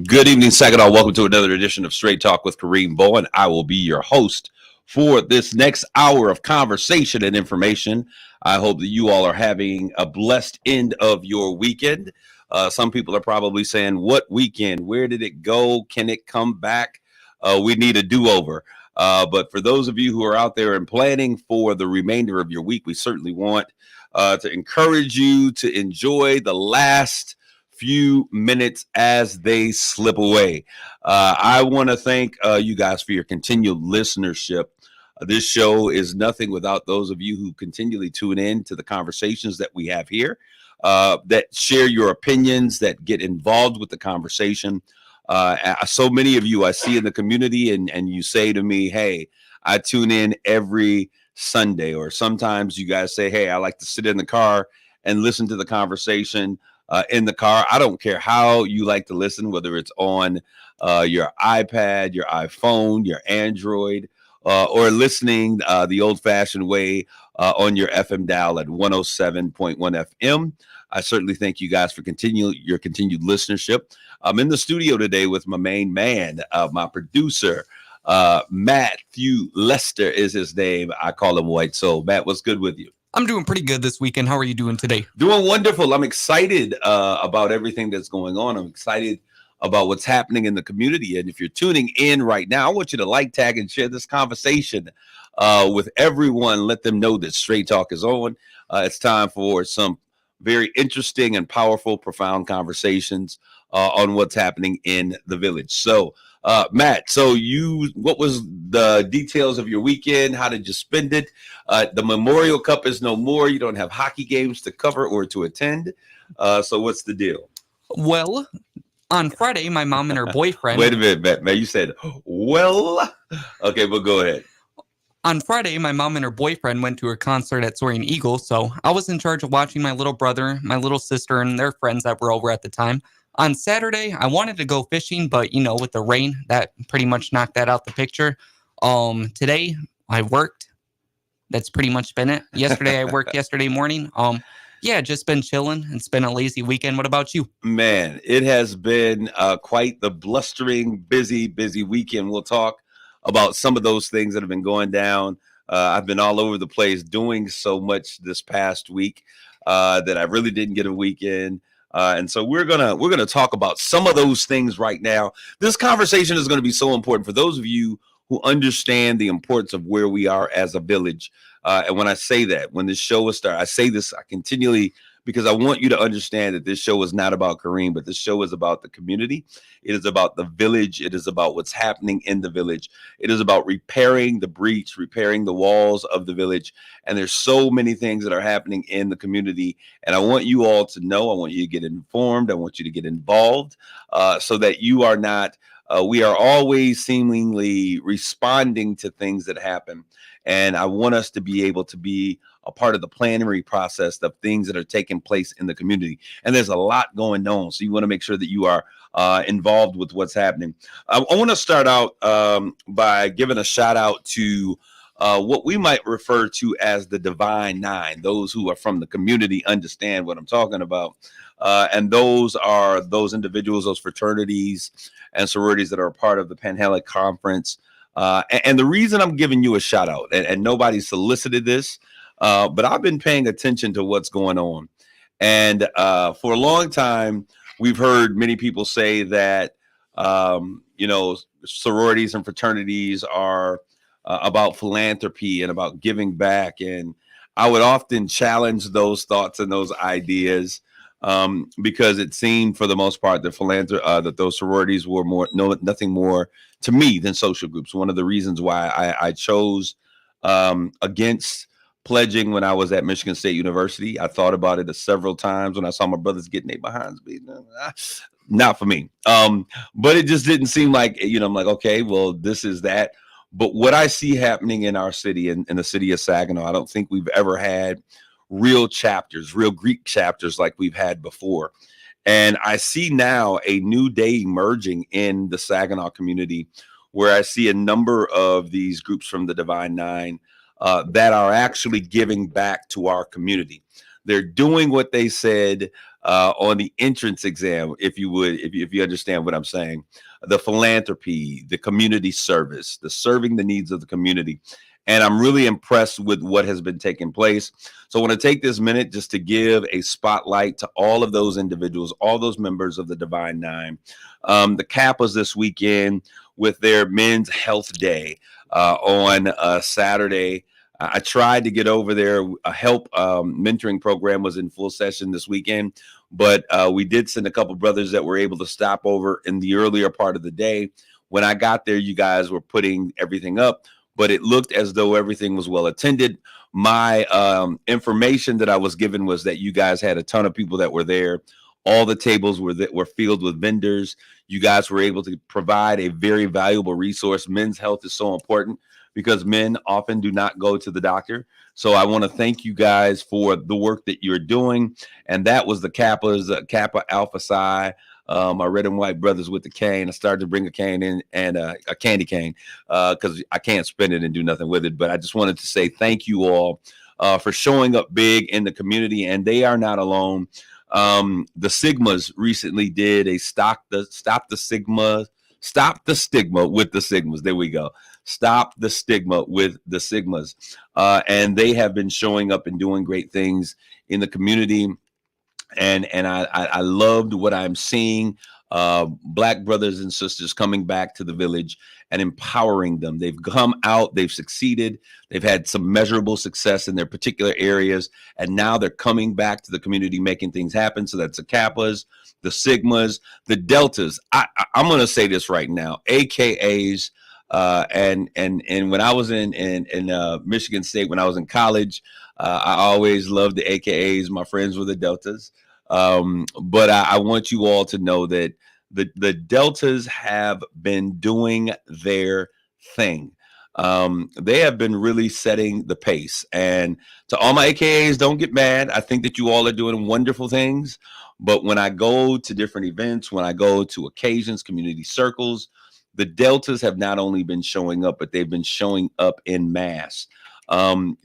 Good evening, Saginaw. Welcome to another edition of Straight Talk with Kareem Bowen. I will be your host for this next hour of conversation and information. I hope that you all are having a blessed end of your weekend. Some people are probably saying, "What weekend? Where did it go? Can it come back? We need a do-over." But for those of you who are out there and planning for the remainder of your week, we certainly want to encourage you to enjoy the last few minutes as they slip away. I want to thank you guys for your continued listenership. This show is nothing without those of you who continually tune in to the conversations that we have here, that share your opinions, that get involved with the conversation. So many of you I see in the community, and you say to me, "Hey, I tune in every Sunday," or sometimes you guys say, "Hey, I like to sit in the car and listen to the conversation in the car." I don't care how you like to listen, whether it's on your iPad, your iPhone, your Android, or listening the old-fashioned way on your FM dial at 107.1 FM. I certainly thank you guys for your continued listenership. I'm in the studio today with my main man, my producer, Matthew Lester is his name. I call him White Soul. Matt, what's good with you? I'm doing pretty good this weekend. How are you doing today? Doing wonderful. I'm excited about everything that's going on. I'm excited about what's happening in the community. And if you're tuning in right now, I want you to like, tag, and share this conversation with everyone. Let them know that Straight Talk is on. It's time for some very interesting and powerful, profound conversations on what's happening in the village. So, Matt, what was the details of your weekend? How did you spend it? The Memorial Cup is no more. You don't have hockey games to cover or to attend. So what's the deal? Well, on Friday, my mom and her boyfriend... Wait a minute, Matt. You said, well... Okay, but go ahead. On Friday, my mom and her boyfriend went to a concert at Soaring Eagle, so I was in charge of watching my little brother, my little sister, and their friends that were over at the time. On Saturday, I wanted to go fishing, but, with the rain, that pretty much knocked that out the picture. Today, I worked. That's pretty much been it. Yesterday, I worked yesterday morning. Yeah, just been chilling. It's been a lazy weekend. What about you? Man, it has been quite the blustering, busy weekend. We'll talk about some of those things that have been going down. I've been all over the place doing so much this past week that I really didn't get a weekend. And so we're gonna talk about some of those things right now. This conversation is going to be so important for those of you who understand the importance of where we are as a village. And when I say that, when this show was started, I say this continually because I want you to understand that this show is not about Kareem, but this show is about the community. It is about the village. It is about what's happening in the village. It is about repairing the breach, repairing the walls of the village. And there's so many things that are happening in the community. And I want you all to know, I want you to get informed. I want you to get involved so that you are not, we are always seemingly responding to things that happen. And I want us to be able to be a part of the planning process of things that are taking place in the community. And there's a lot going on. So you want to make sure that you are involved with what's happening. I want to start out by giving a shout out to what we might refer to as the Divine Nine. Those who are from the community understand what I'm talking about. And those are those individuals, those fraternities and sororities that are a part of the Panhellenic Conference. And the reason I'm giving you a shout out, and nobody solicited this, but I've been paying attention to what's going on. And for a long time, we've heard many people say that, sororities and fraternities are about philanthropy and about giving back. And I would often challenge those thoughts and those ideas because it seemed for the most part that those sororities were nothing more to me than social groups. One of the reasons why I chose against pledging when I was at Michigan State University. I thought about it several times when I saw my brothers getting their behinds beat. Not for me. But it just didn't seem like, I'm like, okay, well, this is that. But what I see happening in our city, in the city of Saginaw, I don't think we've ever had real chapters, real Greek chapters like we've had before. And I see now a new day emerging in the Saginaw community where I see a number of these groups from the Divine Nine that are actually giving back to our community. They're doing what they said on the entrance exam, if you would, if you understand what I'm saying. The philanthropy, the community service, the serving the needs of the community. And I'm really impressed with what has been taking place. So I want to take this minute just to give a spotlight to all of those individuals, all those members of the Divine Nine. The Kappas this weekend with their Men's Health Day on Saturday. I tried to get over there. A help mentoring program was in full session this weekend, but we did send a couple brothers that were able to stop over in the earlier part of the day. When I got there, you guys were putting everything up, but it looked as though everything was well attended. My information that I was given was that you guys had a ton of people that were there. All the tables were filled with vendors. You guys were able to provide a very valuable resource. Men's health is so important because men often do not go to the doctor. So I want to thank you guys for the work that you're doing. And that was the Kappas, Kappa Alpha Psi, my red and white brothers with the cane. I started to bring a cane in and a candy cane because I can't spend it and do nothing with it. But I just wanted to say thank you all for showing up big in the community. And they are not alone. The Sigmas recently did a stop the stigma with the Sigmas. There we go. Stop the stigma with the Sigmas. And they have been showing up and doing great things in the community. And I loved what I'm seeing. Black brothers and sisters coming back to the village and empowering them. They've come out, they've succeeded, they've had some measurable success in their particular areas, and now they're coming back to the community, making things happen. So that's the Kappas, the Sigmas, the Deltas. I'm going to say this right now, AKAs. And when I was in Michigan State, when I was in college, I always loved the AKAs. My friends were the Deltas. But I want you all to know that the Deltas have been doing their thing. They have been really setting the pace. And to all my AKAs, don't get mad. I think that you all are doing wonderful things. But when I go to different events, when I go to occasions, community circles, the Deltas have not only been showing up, but they've been showing up in mass.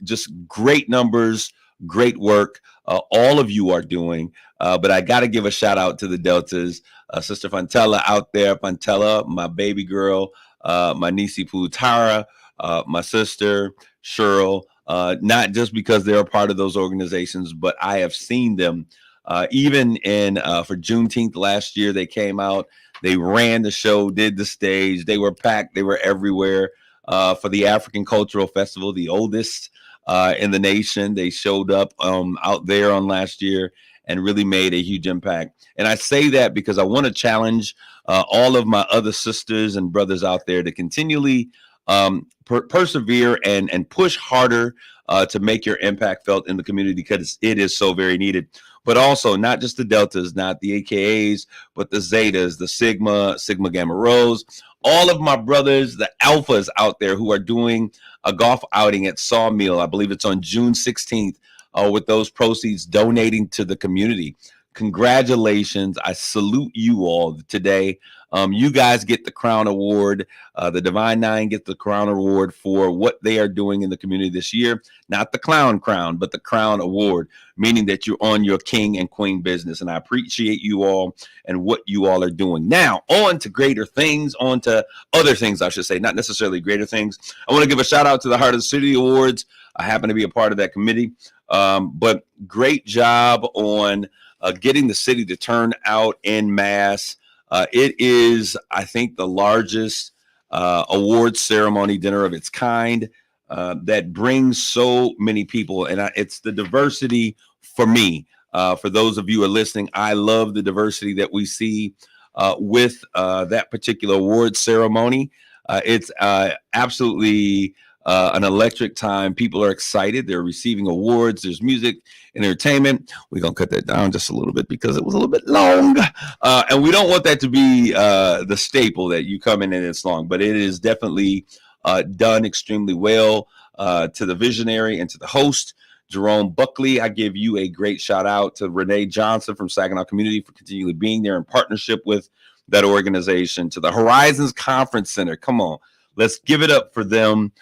Just great numbers, great work. All of you are doing. But I got to give a shout out to the Deltas. Sister Fontella out there, Fontella, my baby girl, my niece Poo Tara, my sister Cheryl, not just because they're a part of those organizations, but I have seen them even in for Juneteenth last year. They came out, they ran the show, did the stage, they were packed, they were everywhere. For the African Cultural Festival, the oldest in the nation, they showed up out there on last year and really made a huge impact. And I say that because I want to challenge all of my other sisters and brothers out there to continually persevere and push harder to make your impact felt in the community, because it is so very needed. But also not just the Deltas, not the AKAs, but the Zetas, the Sigma Gamma Rhos, all of my brothers, the Alphas out there who are doing a golf outing at Sawmill. I believe it's on June 16th, with those proceeds donating to the community. Congratulations. I salute you all today. You guys get the Crown Award. The Divine Nine get the Crown Award for what they are doing in the community this year. Not the Clown Crown, but the Crown Award, meaning that you're on your king and queen business. And I appreciate you all and what you all are doing. Now, on to greater things, on to other things, I should say, not necessarily greater things. I want to give a shout out to the Heart of the City Awards. I happen to be a part of that committee. But great job on getting the city to turn out en masse. It is, I think, the largest award ceremony dinner of its kind that brings so many people. And it's the diversity for me. For those of you who are listening, I love the diversity that we see with that particular award ceremony. It's absolutely an electric time. People are excited. They're receiving awards. There's music and entertainment. We're going to cut that down just a little bit because it was a little bit long. And we don't want that to be the staple that you come in and it's long, but it is definitely done extremely well. To the visionary and to the host, Jerome Buckley, I give you a great shout out. To Renee Johnson from Saginaw Community for continually being there in partnership with that organization. To the Horizons Conference Center, come on, let's give it up for them.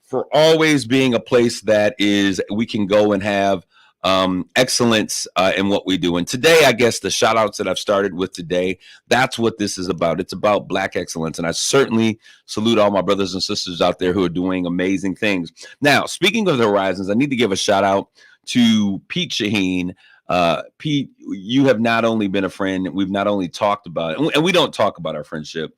For always being a place that is we can go and have excellence in what we do. And today, I guess the shout outs that I've started with today, that's what this is about. It's about Black excellence. And I certainly salute all my brothers and sisters out there who are doing amazing things. Now, speaking of the Horizons, I need to give a shout out to Pete Shaheen. Pete, you have not only been a friend, we've not only talked about it, and we don't talk about our friendship.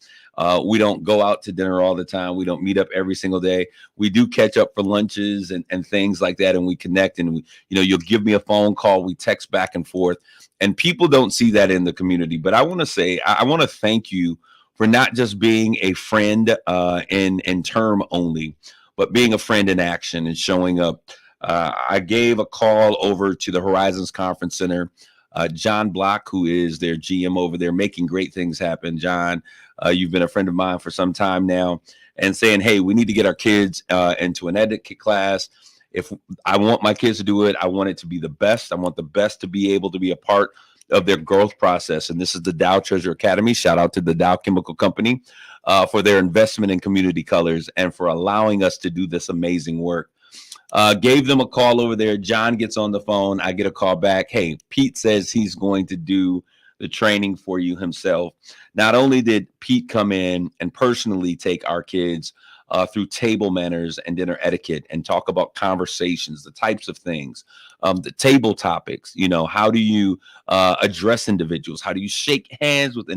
We don't go out to dinner all the time. We don't meet up every single day. We do catch up for lunches and things like that, and we connect. And we, you'll give me a phone call. We text back and forth, and people don't see that in the community. But I want to say, I want to thank you for not just being a friend in term only, but being a friend in action and showing up. I gave a call over to the Horizons Conference Center. John Block, who is their GM over there, making great things happen. John, you've been a friend of mine for some time now, and saying, hey, we need to get our kids into an etiquette class. If I want my kids to do it, I want it to be the best. I want the best to be able to be a part of their growth process. And this is the Dow Treasure Academy. Shout out to the Dow Chemical Company for their investment in community colors and for allowing us to do this amazing work. Gave them a call over there. John gets on the phone. I get a call back. Hey, Pete says he's going to do the training for you himself. Not only did Pete come in and personally take our kids through table manners and dinner etiquette and talk about conversations, the types of things, the table topics, how do you address individuals? How do you shake hands with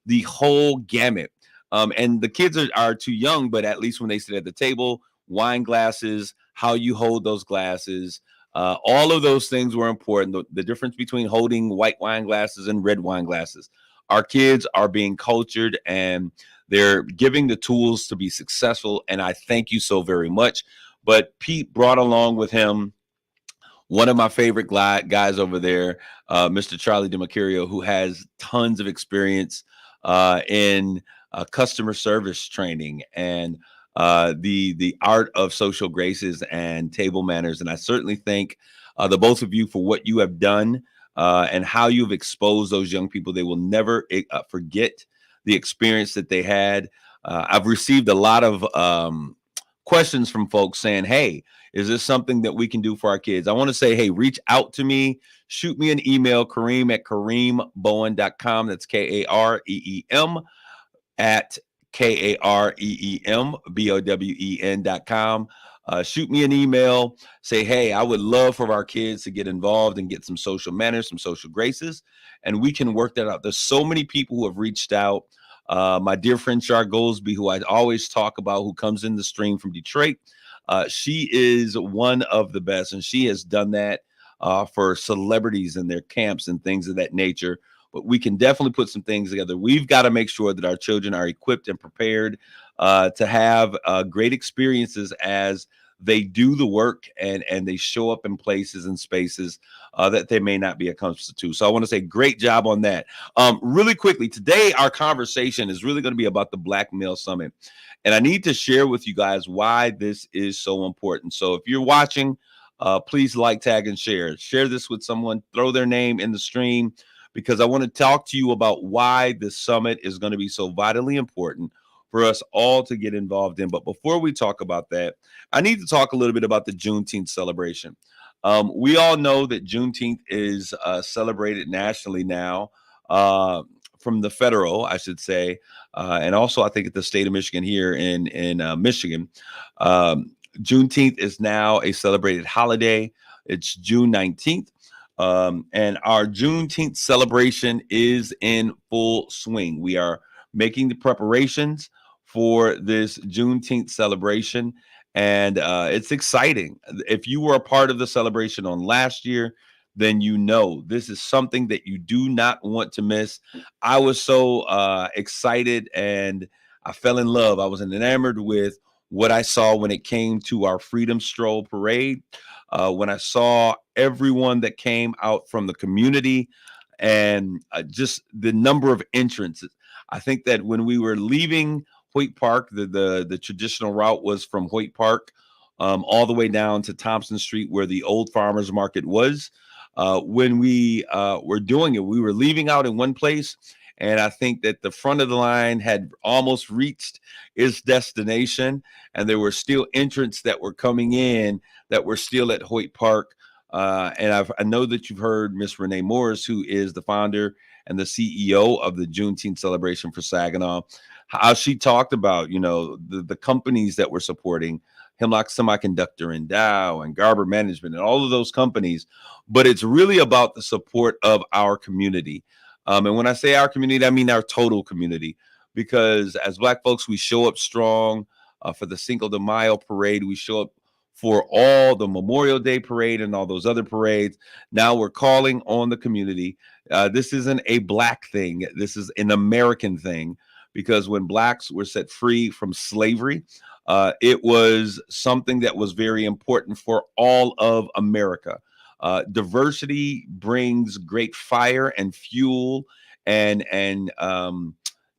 the whole gamut? And the kids are too young, but at least when they sit at the table, wine glasses, how you hold those glasses, all of those things were important. The difference between holding white wine glasses and red wine glasses. Our kids are being cultured and they're giving the tools to be successful. And I thank you so very much. But Pete brought along with him one of my favorite guys over there, Mr. Charlie DeMarcario, who has tons of experience in customer service training and the art of social graces and table manners. And I certainly thank the both of you for what you have done and how you've exposed those young people. They will never forget the experience that they had. I've received a lot of questions from folks saying, hey, is this something that we can do for our kids? I want to say, hey, reach out to me. Shoot me an email, Kareem at KareemBowen.com. That's KAREEM at KareemBowen.com. Shoot me an email. Say, hey, I would love for our kids to get involved and get some social manners, some social graces, and we can work that out. There's so many people who have reached out. My dear friend Char Goldsby, who I always talk about, who comes in the stream from Detroit. She is one of the best, and she has done that for celebrities and their camps and things of that nature. But we can definitely put some things together. We've got to make sure that our children are equipped and prepared to have great experiences as they do the work and they show up in places and spaces that they may not be accustomed to. So I want to say great job on that. Really quickly, today our conversation is really going to be about the Black Male Summit. And I need to share with you guys why this is so important. So if you're watching, please like, tag, and share. Share this with someone. Throw their name in the stream, because I want to talk to you about why this summit is going to be so vitally important for us all to get involved in. But before we talk about that, I need to talk a little bit about the Juneteenth celebration. We all know that Juneteenth is celebrated nationally now, from the federal, I should say, and also I think at the state of Michigan here in Michigan. Juneteenth is now a celebrated holiday. It's June 19th. And our Juneteenth celebration is in full swing. We are making the preparations for this Juneteenth celebration, and it's exciting. If you were a part of the celebration on last year, then you know this is something that you do not want to miss. I was so excited, and I fell in love. I was enamored with what I saw when it came to our Freedom Stroll Parade. When I saw everyone that came out from the community and just the number of entrances. I think that when we were leaving Hoyt Park, the traditional route was from Hoyt Park all the way down to Thompson Street, where the old farmers market was. When we were doing it, we were leaving out in one place, and I think that the front of the line had almost reached its destination, and there were still entrants that were coming in that were still at Hoyt Park. I know that you've heard Miss Renee Morris, who is the founder and the CEO of the Juneteenth celebration for Saginaw, how she talked about, the companies that we're supporting, Hemlock Semiconductor and Dow and Garber Management and all of those companies. But it's really about the support of our community. And when I say our community, I mean our total community, because as Black folks, we show up strong for the Cinco de Mayo parade. We show up for all the Memorial Day parade and all those other parades. Now we're calling on the community. This isn't a Black thing. This is an American thing, because when Blacks were set free from slavery, it was something that was very important for all of America. Diversity brings great fire and fuel and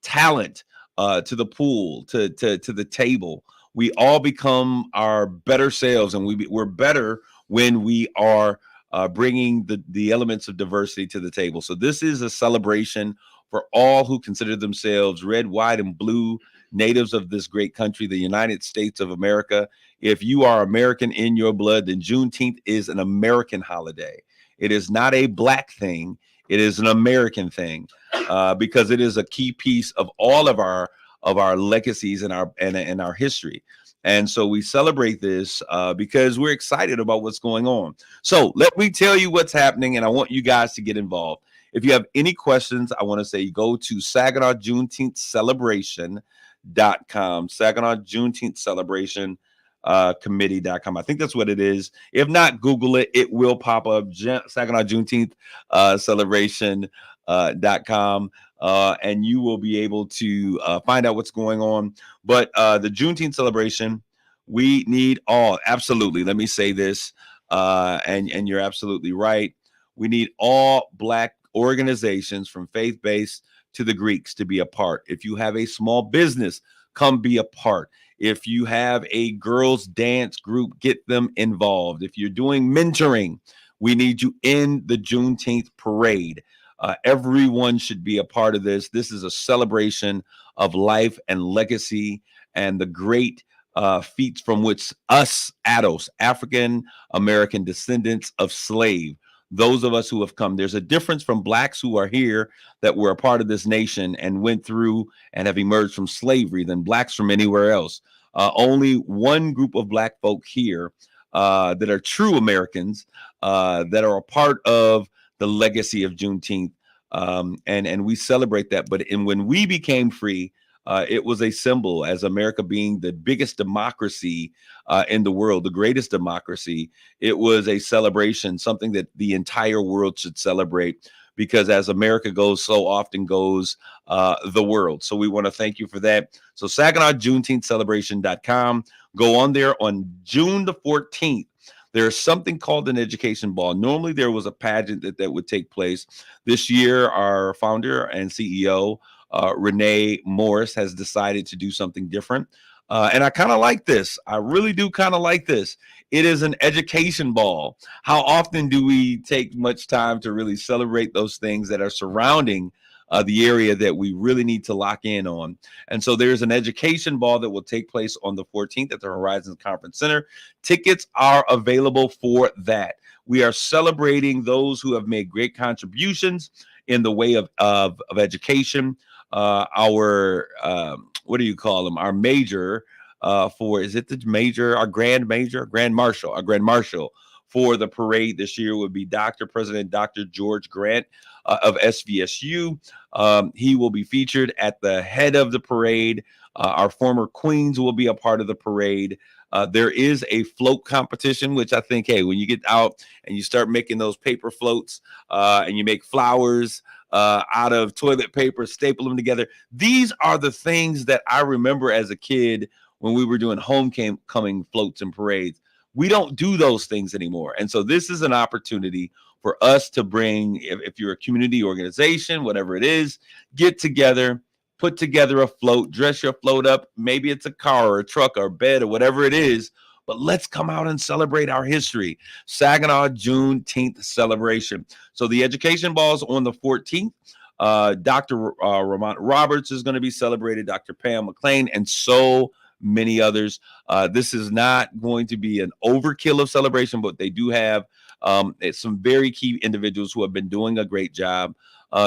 talent to the pool, to the table. We all become our better selves, and we're better when we are bringing the elements of diversity to the table. So this is a celebration for all who consider themselves red, white, and blue natives of this great country, the United States of America. If you are American in your blood, then Juneteenth is an American holiday. It is not a Black thing. It is an American thing, because it is a key piece of all of our legacies and our history. And so we celebrate this because we're excited about what's going on. So let me tell you what's happening, and I want you guys to get involved. If you have any questions, I want to say go to Saginaw Juneteenth Celebration.com, Saginaw Juneteenth Celebration committee.com. I think that's what it is. If not, Google it. It will pop up. Saginaw Juneteenth Celebration.com. And you will be able to find out what's going on. But the Juneteenth celebration, we need all. Absolutely. Let me say this, and you're absolutely right. We need all Black organizations, from faith-based to the Greeks, to be a part. If you have a small business, come be a part. If you have a girls' dance group, get them involved. If you're doing mentoring, we need you in the Juneteenth parade. Everyone should be a part of this. This is a celebration of life and legacy and the great feats from which us ADOS, African American descendants of slave, those of us who have come. There's a difference from Blacks who are here, that were a part of this nation and went through and have emerged from slavery, than Blacks from anywhere else. Only one group of Black folk here that are true Americans, that are a part of the legacy of Juneteenth. And we celebrate that. But when we became free, it was a symbol, as America being the biggest democracy in the world, the greatest democracy. It was a celebration, something that the entire world should celebrate, because as America goes, so often goes the world. So we want to thank you for that. So Saginaw Juneteenth Celebration.com. Go on there on June the 14th. There's something called an education ball. Normally there was a pageant that would take place. This year, our founder and CEO, Renee Morris, has decided to do something different. And I kind of like this. I really do kind of like this. It is an education ball. How often do we take much time to really celebrate those things that are surrounding the area that we really need to lock in on? And so there's an education ball that will take place on the 14th at the Horizons Conference Center. Tickets are available for that. We are celebrating those who have made great contributions in the way of education. Our what do you call them? Our major is it the major, our grand marshal for the parade this year would be President Dr. George Grant of SVSU. He will be featured at the head of the parade. Our former queens will be a part of the parade. There is a float competition, which I think, hey, when you get out and you start making those paper floats and you make flowers out of toilet paper, staple them together. These are the things that I remember as a kid when we were doing homecoming floats and parades. We don't do those things anymore. And so this is an opportunity for us to bring, if you're a community organization, whatever it is, get together, put together a float, dress your float up. Maybe it's a car or a truck or a bed or whatever it is, but let's come out and celebrate our history. Saginaw Juneteenth celebration. So the education ball is on the 14th. Dr. Ramont Roberts is going to be celebrated, Dr. Pam McLean, and so many others. This is not going to be an overkill of celebration, but they do have It's some very key individuals who have been doing a great job.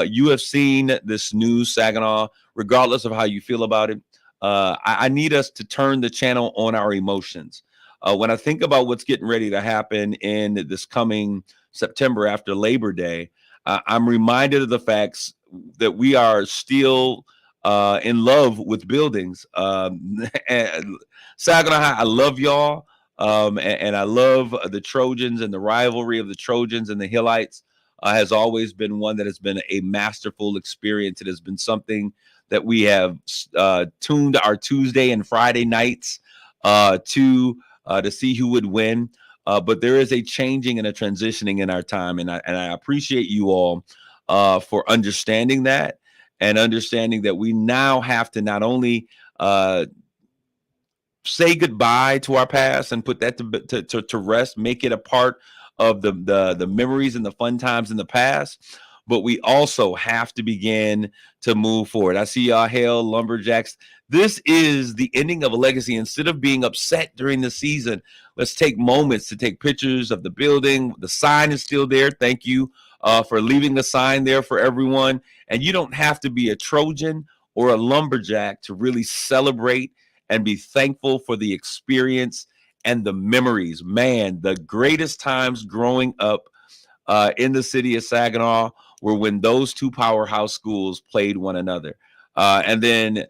You have seen this new Saginaw, regardless of how you feel about it. I need us to turn the channel on our emotions. When I think about what's getting ready to happen in this coming September after Labor Day, I'm reminded of the facts that we are still in love with buildings. And Saginaw High, I love y'all. And I love the Trojans, and the rivalry of the Trojans and the Hillites has always been one that has been a masterful experience. It has been something that we have tuned our Tuesday and Friday nights to see who would win. But there is a changing and a transitioning in our time, and I appreciate you all for understanding that, and understanding that we now have to not only say goodbye to our past and put that to rest, make it a part of the memories and the fun times in the past, but we also have to begin to move forward. I see y'all hail Lumberjacks. This is the ending of a legacy. Instead of being upset during the season, let's take moments to take pictures of the building. The sign is still there. Thank you for leaving the sign there for everyone. And you don't have to be a Trojan or a Lumberjack to really celebrate and be thankful for the experience and the memories. Man, the greatest times growing up in the city of Saginaw were when those two powerhouse schools played one another. And then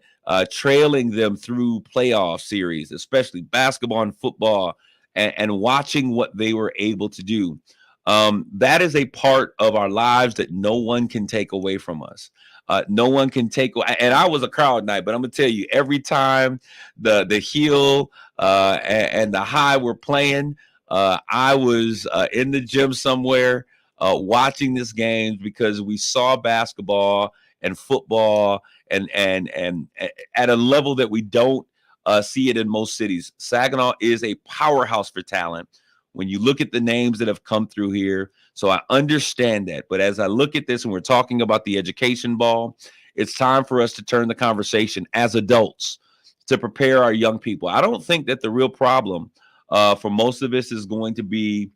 trailing them through playoff series, especially basketball and football, and watching what they were able to do. That is a part of our lives that no one can take away from us. No one can take. And I was a crowd night, but I'm gonna tell you, every time the heel and the high were playing, I was in the gym somewhere watching this game, because we saw basketball and football and at a level that we don't see it in most cities. Saginaw is a powerhouse for talent when you look at the names that have come through here. So I understand that. But as I look at this and we're talking about the education ball, it's time for us to turn the conversation as adults to prepare our young people. I don't think that the real problem for most of us is going to be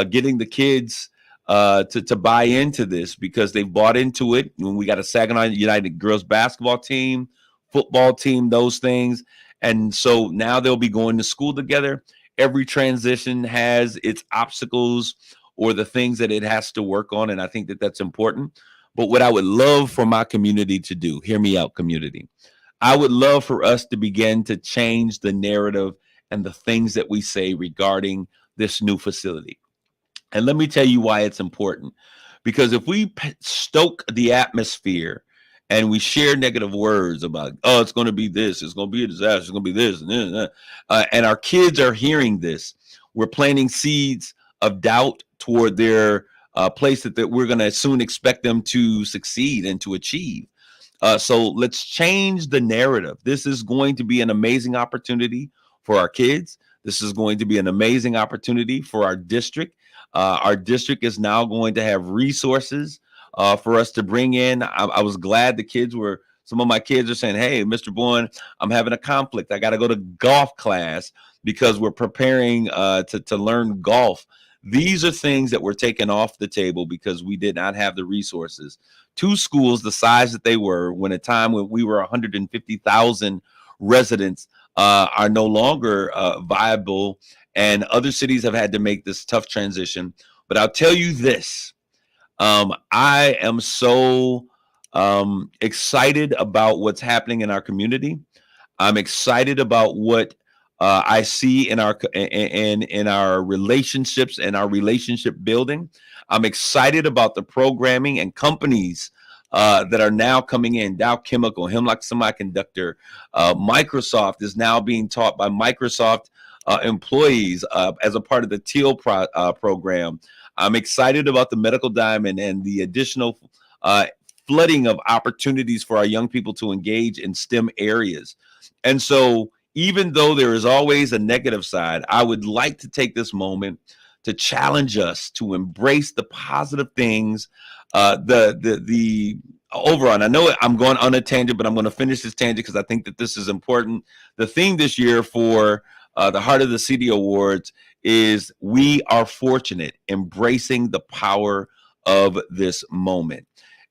getting the kids to buy into this, because they've bought into it. When we got a Saginaw United girls basketball team, football team, those things. And so now they'll be going to school together. Every transition has its obstacles or the things that it has to work on. And I think that that's important. But what I would love for my community to do, hear me out, community, I would love for us to begin to change the narrative and the things that we say regarding this new facility. And let me tell you why it's important. Because if we stoke the atmosphere and we share negative words about, oh, it's going to be this, it's going to be a disaster, it's going to be this, and our kids are hearing this, we're planting seeds of doubt toward their place that we're going to soon expect them to succeed and to achieve. So let's change the narrative. This is going to be an amazing opportunity for our kids. This is going to be an amazing opportunity for our district. Our district is now going to have resources for us to bring in. I was glad some of my kids are saying, hey, Mr. Bowen, I'm having a conflict. I got to go to golf class because we're preparing to learn golf. These are things that were taken off the table because we did not have the resources. Two schools the size that they were when a time when we were 150,000 residents are no longer viable, and other cities have had to make this tough transition. But I'll tell you this, I am so excited about what's happening in our community. I'm excited about what I see in our relationships and our relationship building. I'm excited about the programming and companies that are now coming in. Dow Chemical, Hemlock Semiconductor, Microsoft is now being taught by Microsoft employees as a part of the TEAL program. I'm excited about the Medical Diamond and the additional flooding of opportunities for our young people to engage in STEM areas. And so, even though there is always a negative side, I would like to take this moment to challenge us to embrace the positive things. The overall, I know I'm going on a tangent, but I'm going to finish this tangent because I think that this is important. The theme this year for the Heart of the City Awards is we are fortunate, embracing the power of this moment.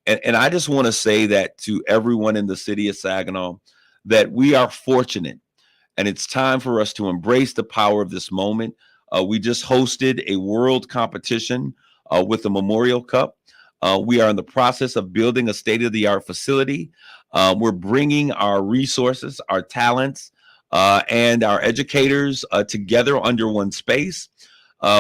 And I just want to say that to everyone in the city of Saginaw, that we are fortunate, and it's time for us to embrace the power of this moment. We just hosted a world competition with the Memorial Cup. We are in the process of building a state-of-the-art facility. We're bringing our resources, our talents, and our educators together under one space.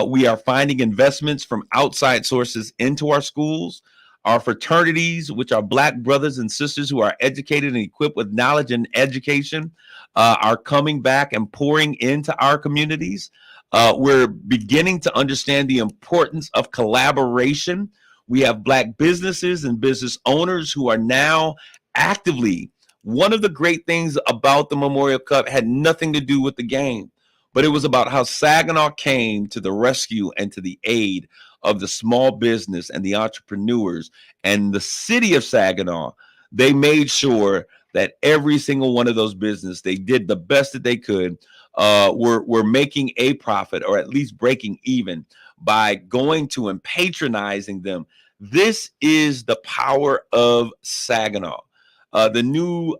We are finding investments from outside sources into our schools. Our fraternities, which are Black brothers and sisters who are educated and equipped with knowledge and education, are coming back and pouring into our communities. We're beginning to understand the importance of collaboration. We have Black businesses and business owners who are now actively. One of the great things about the Memorial Cup had nothing to do with the game, but it was about how Saginaw came to the rescue and to the aid of the small business and the entrepreneurs and the city of Saginaw. They made sure that every single one of those businesses, they did the best that they could. Were making a profit, or at least breaking even, by going to and patronizing them. This is the power of Saginaw. The new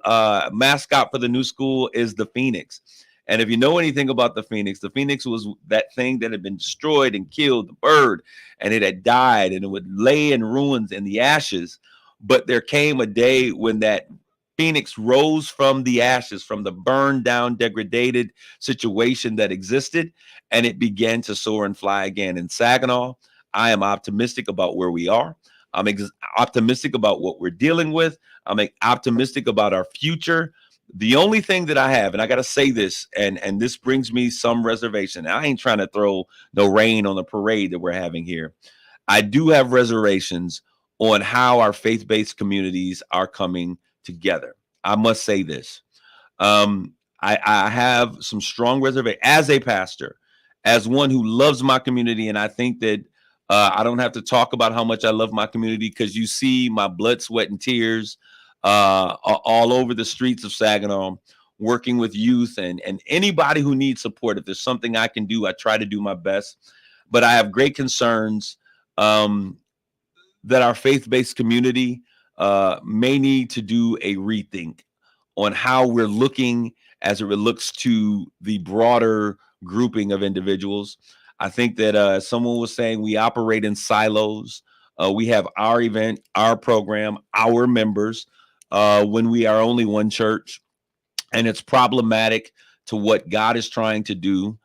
mascot for the new school is the Phoenix. And if you know anything about the Phoenix was that thing that had been destroyed and killed, the bird, and it had died and it would lay in ruins in the ashes. But there came a day when that Phoenix rose from the ashes, from the burned down, degraded situation that existed, and it began to soar and fly again. In Saginaw, I am optimistic about where we are. I'm optimistic about what we're dealing with. I'm optimistic about our future. The only thing that I have, and I got to say this, and this brings me some reservation. I ain't trying to throw no rain on the parade that we're having here. I do have reservations on how our faith-based communities are coming together. I must say this. I have some strong reservation as a pastor, as one who loves my community, and I think that I don't have to talk about how much I love my community, because you see my blood, sweat, and tears all over the streets of Saginaw, working with youth and anybody who needs support. If there's something I can do, I try to do my best. But I have great concerns that our faith-based community may need to do a rethink on how we're looking as it looks to the broader grouping of individuals. I think that someone was saying we operate in silos. We have our event, our program, our members, when we are only one church. And it's problematic to what God is trying to do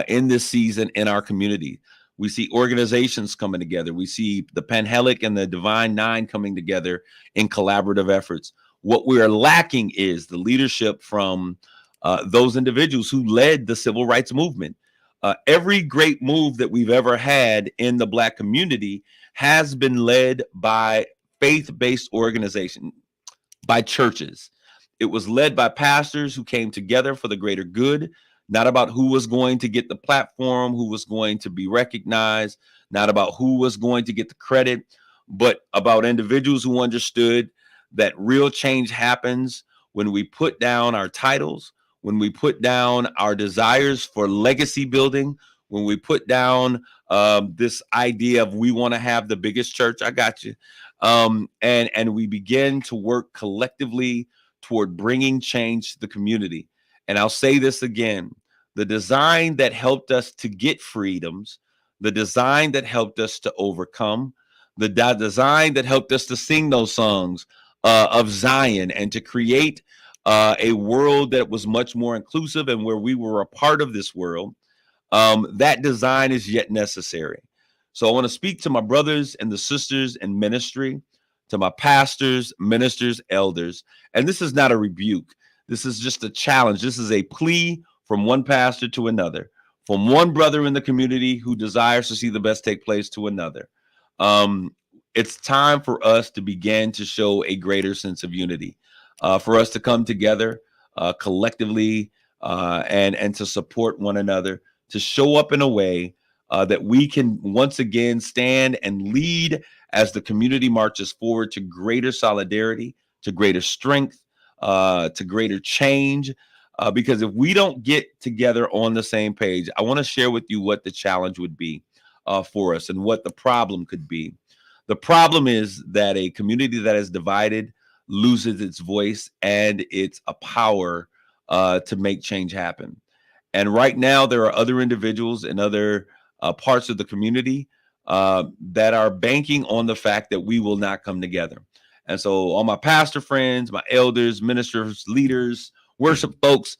in this season in our community. We see organizations coming together. We see the Panhellenic and the Divine Nine coming together in collaborative efforts. What we are lacking is the leadership from those individuals who led the civil rights movement. Every great move that we've ever had in the Black community has been led by faith-based organizations, by churches. It was led by pastors who came together for the greater good, not about who was going to get the platform, who was going to be recognized, not about who was going to get the credit, but about individuals who understood that real change happens when we put down our titles, when we put down our desires for legacy building, when we put down this idea of we want to have the biggest church. I got you. And we begin to work collectively toward bringing change to the community. And I'll say this again, the design that helped us to get freedoms, the design that helped us to overcome, the design that helped us to sing those songs of Zion and to create a world that was much more inclusive and where we were a part of this world, that design is yet necessary. So I want to speak to my brothers and the sisters in ministry, to my pastors, ministers, elders. And this is not a rebuke. This is just a challenge. This is a plea from one pastor to another, from one brother in the community who desires to see the best take place to another. It's time for us to begin to show a greater sense of unity, for us to come together collectively and to support one another, to show up in a way that we can once again stand and lead as the community marches forward to greater solidarity, to greater strength, to greater change. because if we don't get together on the same page, I want to share with you what the challenge would be for us and what the problem could be. The problem is that a community that is divided loses its voice and its power to make change happen. And right now, there are other individuals in other parts of the community that are banking on the fact that we will not come together. And so, all my pastor friends, my elders, ministers, leaders, worship folks,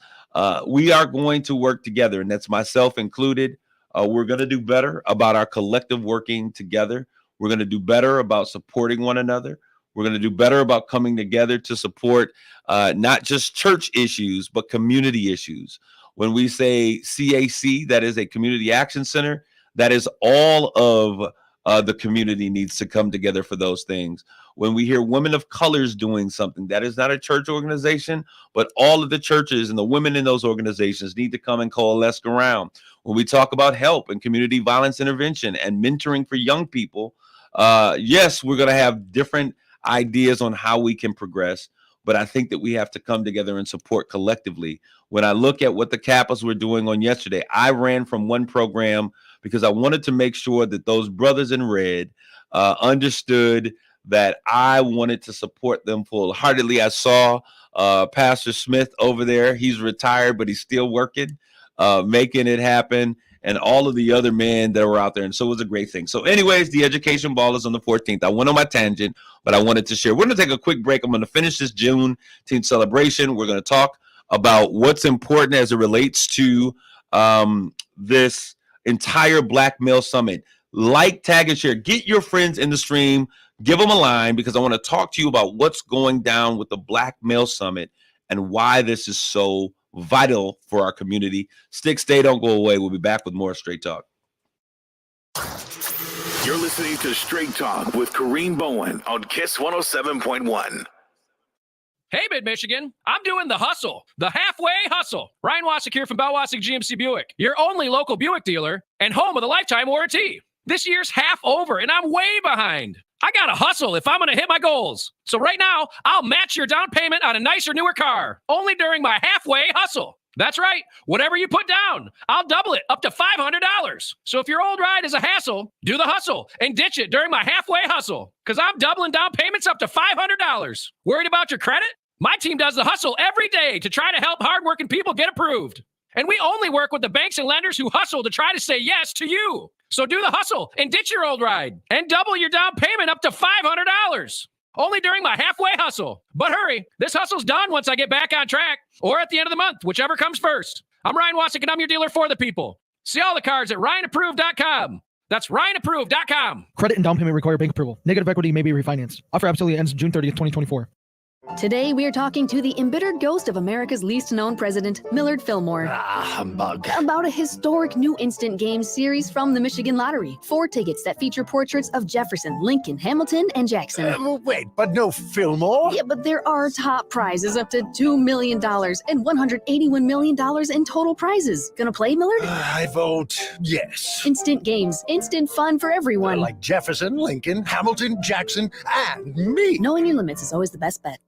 we are going to work together, and that's myself included. We're going to do better about our collective working together. We're going to do better about supporting one another. We're going to do better about coming together to support not just church issues, but community issues. When we say CAC, that is a community action center, that is all of the community needs to come together for those things. When we hear women of colors doing something, that is not a church organization, but all of the churches and the women in those organizations need to come and coalesce around. When we talk about help and community violence intervention and mentoring for young people, yes, we're going to have different ideas on how we can progress, but I think that we have to come together and support collectively. When I look at what the Kappas were doing on yesterday, I ran from one program because I wanted to make sure that those brothers in red understood that I wanted to support them full-heartedly. I saw Pastor Smith over there. He's retired, but he's still working, making it happen, and all of the other men that were out there. And so it was a great thing. So anyways, the education ball is on the 14th. I went on my tangent, but I wanted to share. We're going to take a quick break. I'm going to finish this Juneteenth celebration. We're going to talk about what's important as it relates to this entire Black Male Summit. Like, tag, and share. Get your friends in the stream. Give them a line, because I want to talk to you about what's going down with the Black Male Summit and why this is so vital for our community. Stick, stay, don't go away. We'll be back with more Straight Talk. You're listening to Straight Talk with Kareem Bowen on KISS 107.1. Hey, Mid-Michigan, I'm doing the hustle, the halfway hustle. Ryan Wasik here from Bell Wasik GMC Buick, your only local Buick dealer and home of the lifetime warranty. This year's half over, and I'm way behind. I gotta hustle if I'm gonna hit my goals. So right now, I'll match your down payment on a nicer, newer car, only during my halfway hustle. That's right. Whatever you put down, I'll double it up to $500. So if your old ride is a hassle, do the hustle and ditch it during my halfway hustle, because I'm doubling down payments up to $500. Worried about your credit? My team does the hustle every day to try to help hardworking people get approved. And we only work with the banks and lenders who hustle to try to say yes to you. So do the hustle and ditch your old ride and double your down payment up to $500. Only during my halfway hustle. But hurry, this hustle's done once I get back on track, or at the end of the month, whichever comes first. I'm Ryan Wasik, and I'm your dealer for the people. See all the cars at RyanApproved.com. That's RyanApproved.com. Credit and down payment require bank approval. Negative equity may be refinanced. Offer absolutely ends June 30th, 2024. Today, we are talking to the embittered ghost of America's least-known president, Millard Fillmore. Humbug. About a historic new instant game series from the Michigan Lottery. 4 tickets that feature portraits of Jefferson, Lincoln, Hamilton, and Jackson. Wait, but no Fillmore? Yeah, but there are top prizes up to $2 million and $181 million in total prizes. Gonna play, Millard? I vote yes. Instant games, instant fun for everyone. Like Jefferson, Lincoln, Hamilton, Jackson, and me. Knowing your limits is always the best bet.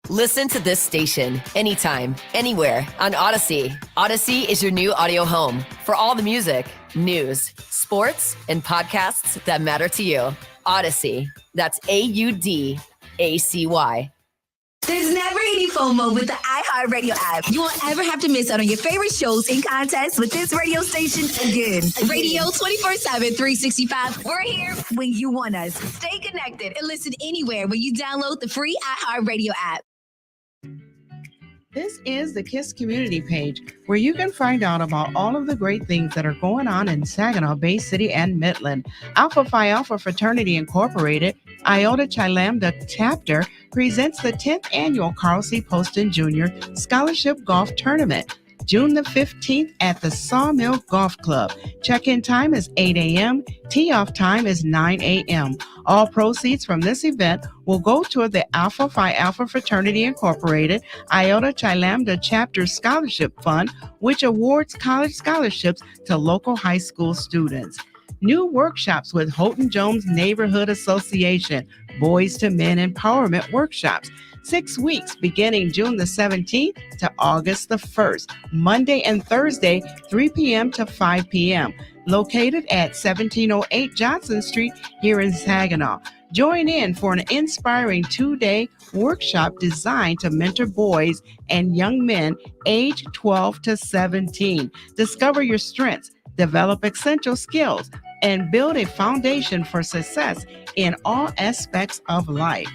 Listen to this station anytime, anywhere on Odyssey. Odyssey is your new audio home for all the music, news, sports, and podcasts that matter to you. Odyssey. That's AUDACY. There's never any FOMO with the iHeartRadio app. You won't ever have to miss out on your favorite shows and contests with this radio station again. Radio 24/7, 365. We're here when you want us. Stay connected and listen anywhere when you download the free iHeartRadio app. This is the KISS community page, where you can find out about all of the great things that are going on in Saginaw, Bay City, and Midland. Alpha Phi Alpha Fraternity Incorporated, Iota Chi Lambda Chapter, presents the 10th annual Carl C. Poston Jr. Scholarship Golf Tournament, June the 15th at the Sawmill Golf Club. Check-in time is 8 a.m. Tee-off time is 9 a.m. All proceeds from this event will go toward the Alpha Phi Alpha Fraternity Incorporated Iota Chi Lambda Chapter Scholarship Fund, which awards college scholarships to local high school students. New workshops with Houghton Jones Neighborhood Association, Boys to Men Empowerment Workshops. 6 weeks beginning June the 17th to August the 1st, Monday and Thursday, 3 p.m. to 5 p.m., located at 1708 Johnson Street here in Saginaw. Join in for an inspiring 2-day workshop designed to mentor boys and young men age 12 to 17. Discover your strengths, develop essential skills, and build a foundation for success in all aspects of life.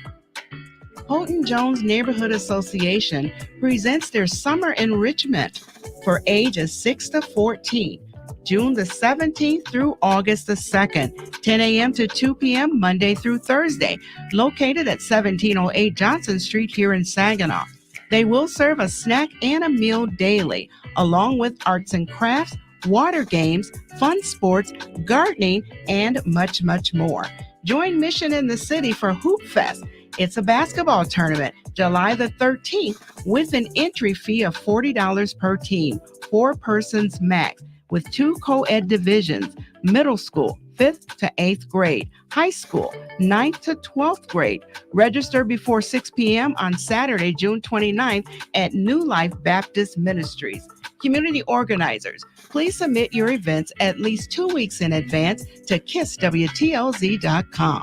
Houghton Jones Neighborhood Association presents their summer enrichment for ages 6 to 14, June the 17th through August the 2nd, 10 a.m. to 2 p.m. Monday through Thursday, located at 1708 Johnson Street here in Saginaw. They will serve a snack and a meal daily, along with arts and crafts, water games, fun sports, gardening, and much, much more. Join Mission in the City for Hoop Fest. It's a basketball tournament, July the 13th, with an entry fee of $40 per team, 4 persons max, with 2 co-ed divisions, middle school, 5th to 8th grade, high school, 9th to 12th grade. Register before 6 p.m. on Saturday, June 29th at New Life Baptist Ministries. Community organizers, please submit your events at least 2 weeks in advance to kisswtlz.com.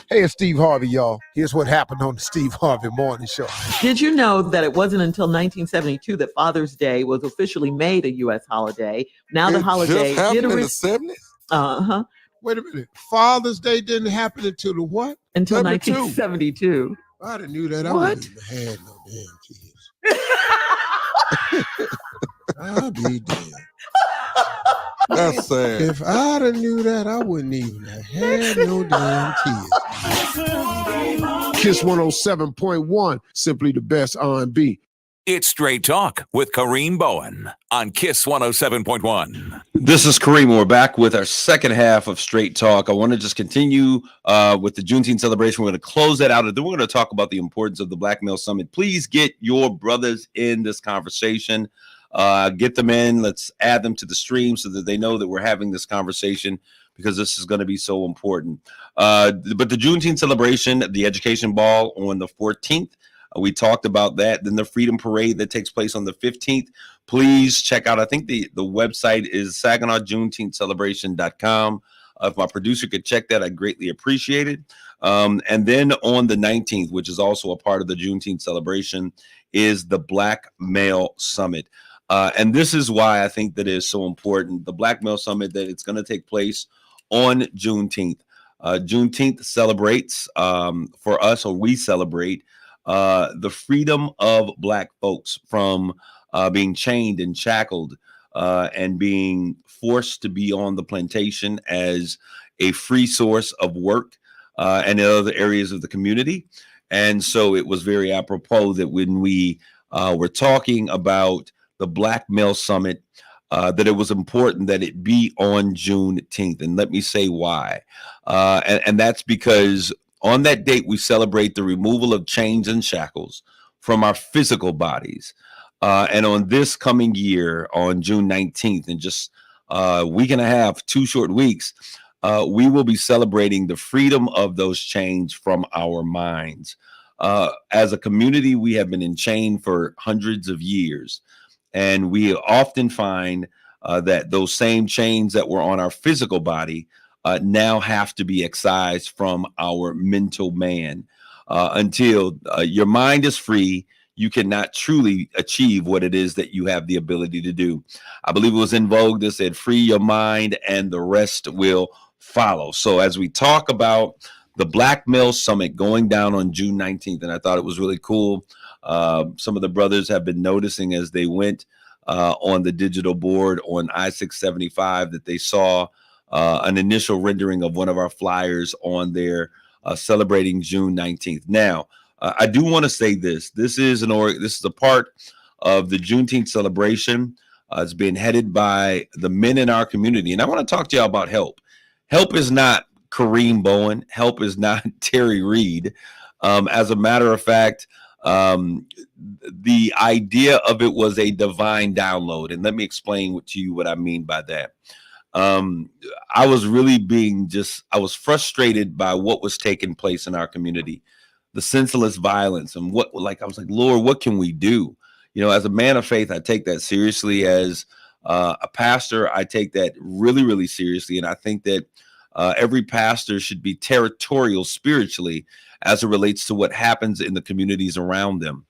Hey, it's Steve Harvey, y'all. Here's what happened on the Steve Harvey Morning Show. Did you know that it wasn't until 1972 that Father's Day was officially made a U.S. holiday? Now the holiday just happened did in the 70s? Uh-huh. Wait a minute. Father's Day didn't happen until the what? Until 72. 1972. I'd have knew that. I What? wouldn't have had no damn kids. I'll be damned. That's sad. If I'd have knew that, I wouldn't even have had no damn kids. Kiss 107.1, simply the best R&B. It's Straight Talk with Kareem Bowen on Kiss 107.1. This is Kareem. We're back with our second half of Straight Talk. I want to just continue with the Juneteenth celebration. We're going to close that out, and then we're going to talk about the importance of the Black Male Summit. Please get your brothers in this conversation. Get them in. Let's add them to the stream so that they know that we're having this conversation, because this is going to be so important. But the Juneteenth celebration, the education ball on the 14th, we talked about that. Then the Freedom Parade that takes place on the 15th. Please check out, I think the website is SaginawJuneteenthCelebration.com. If my producer could check that, I'd greatly appreciate it. And then on the 19th, which is also a part of the Juneteenth celebration, is the Black Male Summit. And this is why I think that is so important. The Black Male Summit, that it's going to take place on Juneteenth. Juneteenth celebrates for us, or we celebrate the freedom of Black folks from being chained and shackled and being forced to be on the plantation as a free source of work and in other areas of the community. And so it was very apropos that when we were talking about the Black Male Summit, that it was important that it be on Juneteenth. And let me say why. And that's because on that date, we celebrate the removal of chains and shackles from our physical bodies. And on this coming year, on June 19th, in just a week and a half, 2 short weeks, we will be celebrating the freedom of those chains from our minds. As a community, we have been enchained for hundreds of years. And we often find that those same chains that were on our physical body now have to be excised from our mental man. Until your mind is free, you cannot truly achieve what it is that you have the ability to do. I believe it was in Vogue that said, free your mind and the rest will follow. So as we talk about the Black Male Summit going down on June 19th, and I thought it was really cool. Some of the brothers have been noticing as they went on the digital board on I-675 that they saw an initial rendering of one of our flyers on there celebrating June 19th. Now, I do want to say this. This is a part of the Juneteenth celebration. It's being headed by the men in our community. And I want to talk to y'all about HELP. HELP is not Kareem Bowen. HELP is not Terry Reed. As a matter of fact, the idea of it was a divine download. And let me explain to you what I mean by that. I was really I was frustrated by what was taking place in our community, the senseless violence, and I was like, Lord, what can we do? As a man of faith, I take that seriously. As a pastor, I take that really, really seriously. And I think that every pastor should be territorial spiritually as it relates to what happens in the communities around them.